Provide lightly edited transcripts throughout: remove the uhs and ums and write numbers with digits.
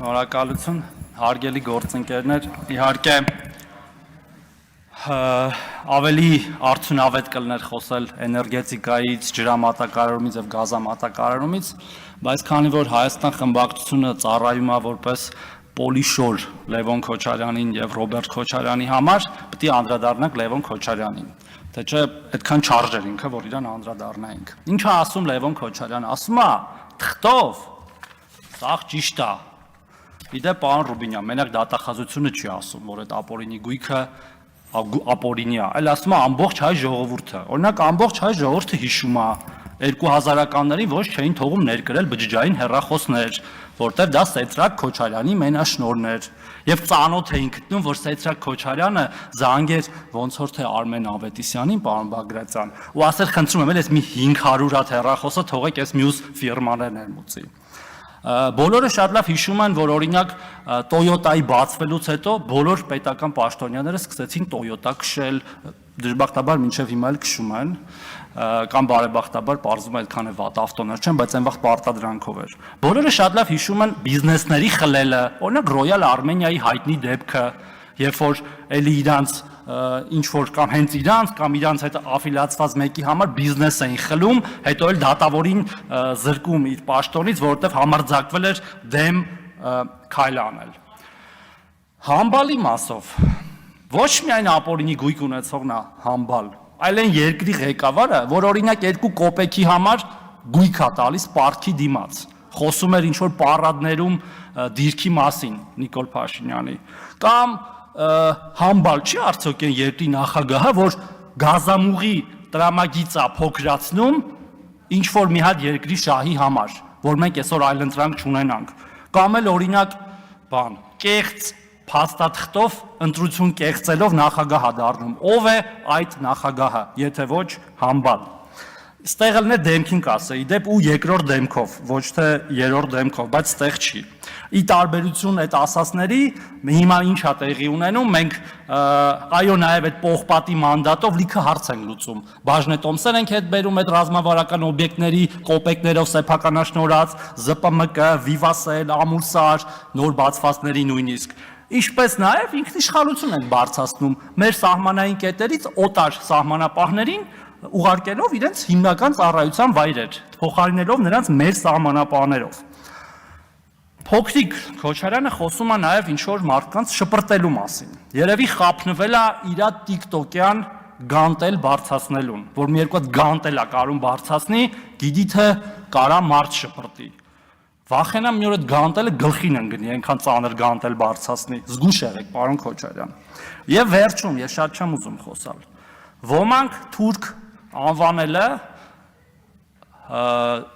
Շնորհակալություն, հարգելի գործընկերներ, իհարկե ավելի արդյունավետ կլներ խոսել էներգետիկայից, ջրամատակարարումից եւ գազամատակարարումից, բայց քանի որ Հայաստան խմբակցությունը ծառայում է որպես պոլիշոր Լևոն Քոչարյանին եւ Ռոբերտ Քոչարյանի համար, պետք է անդրադառնանք Լևոն Քոչարյանին, թե չէ այդքան չարժեր ինքը, որ իրան անդրադառնայինք։ Ինչ է ասում Լևոն Քոչարյանը, ասում է թղթով, սա ճիշտ է։ Իդեպ պարոն Ռուբինյան, մենակ դատախազությունը չի ասում, որ այդ ապօրինի գույքը ապօրինի է, այլ ասում է ամբողջ հայ ժողովուրդը։ Օրինակ ամբողջ հայ ժողովուրդը հիշում է 2000-ականներին ոչ չէին թողում ներկրել բջջային հեռախոսներ, որտեղ դա Սեդրակ Քոչարյանի մենաշնորհն էր, եւ ծանոթ էին գտնում, որ Սեդրակ Քոչարյանը զանգեր ոնց որ թե Արմեն Ավետիսյանին, պարոն Բագրատյան, ու ասել խնդրում եմ, այս մի 500 հատ հեռախոսը թողեք այս մյուս ֆիրմաներ ներմուծի։ Բոլորը շատ լավ հիշում են, որ օրինակ Toyota-ի բացվելուց հետո բոլոր պետական պաշտոնյաները սկսեցին Toyota քշել, դժբախտաբար մինչև հիմա էլ քշում են, կամ բարեբախտաբար պարզվում է այդքան է վատ ավտոներ չեն, բայց այն վաղ պարտադրանքով էր։ Բոլորը շատ լավ հիշում են բիզնեսների խլելը, օրինակ Royal Armenia-ի հայտնի դեպքը, երբ որ էլի իրանց ինչ որ կամ հենց իրանց կամ իրանց հետ աֆիլիացված մեկի համար բիզնես էին խլում, հետո էլ դատավորին զրկում իր պաշտոնից, որովհետև համարձակվել էր դեմ քայլ անել։ Համբալի մասով ոչ միայն ապօրինի գույք ունեցողն է համբալ, այլ այն երկրի ղեկավարը, որ օրինակ 2 կոպեքի համար գույք է տալիս պարտքի դիմաց, խոսում էր ինչ որ պարադներում դիրքի մասին Նիկոլ Փաշինյանի, կամ համբալ չի արդյոք այն երկրի նախագահը, որ գազամուղի տրամագիծա փոքրացնում ինչ որ մի հատ երկրի շահի համար, որ մենք այսօր այլընտրանք չունենանք, կամ էլ օրինակ բան, կեղծ փաստաթղթով ընտրություն կեղծելով նախագահ է դառնում, ով է այդ նախագահը, եթե ոչ համբալ։ Ստեղ էլ դեմքին կասեի, դեպ ու երկրորդ դեմքով, ոչ թե երրորդ դեմքով, բայց ստեղ չի։ Ի տարբերություն այդ ասածների, հիմա ինչ է տեղի ունենում, մենք այո նաև այդ պողպատի մանդատով լիքը հարց ենք լուծում։ Բաժնետոմսեր ենք հետ բերում այդ ռազմավարական օբյեկտների կոպեկներով սեփականաշնորհած, ԶՊՄԿ, Վիվասել, Ամուրսար, նոր բացվածների նույնիսկ։ Ինչպես նաև ինքնիշխանություն ենք բարձրացնում մեր սահմանային կետերից օտար սահմանապահներին ուղարկելով իրենց հիմնական ծառայության վայրեր, փոխարինելով նրանց մեր սահմանապահներով։ Փոքրիկ Քոչարյանը խոսում է նաև ինչ-որ մարդկանց շպրտելու մասին։ Երևի խափնվել է իր տիկտոկյան գանտել բարձրացնելուն, որ մի երկու հատ գանտել է կարում բարձրացնի, գիտի թե կարա մարդ շպրտի։ Վախենամ մի օր այդ գանտելը գլխին ընկնի, այնքան ծանր գանտել բարձրացնի։ Զգուշ եղեք, պարոն Քոչարյան։ Եվ վերջում, ես շատ չեմ ուզում խոսալ։ Ոմանք թուրք անվանելը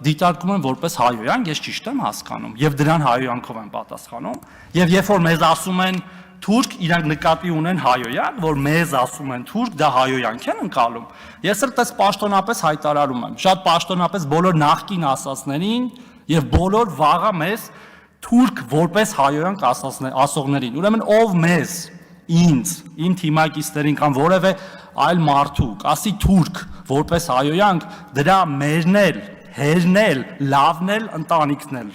դիտարկում են որպես հայոյանք, ես ճիշտ եմ հասկանում, եւ դրան հայոյանքով են պատասխանում, եւ երբ որ մեզ ասում են թուրք, իրանք նկատի ունեն հայոյանք, որ մեզ ասում են թուրք, դա հայոյանք են ընկալում։ Ես էլ դες պաշտոնապես հայտարարում եմ, շատ պաշտոնապես բոլոր նախկին ասածներին եւ բոլոր վաղը մեզ թուրք որպես հայոյանք ասողներին, ուրեմն ով մեզ, ինձ, իմ թիմակիցներին կամ որևէ այլ մարդու, ասի թուրք որպես հայոյանք, դրա մերնել, հերնել, լավնել, ընտանիքնել։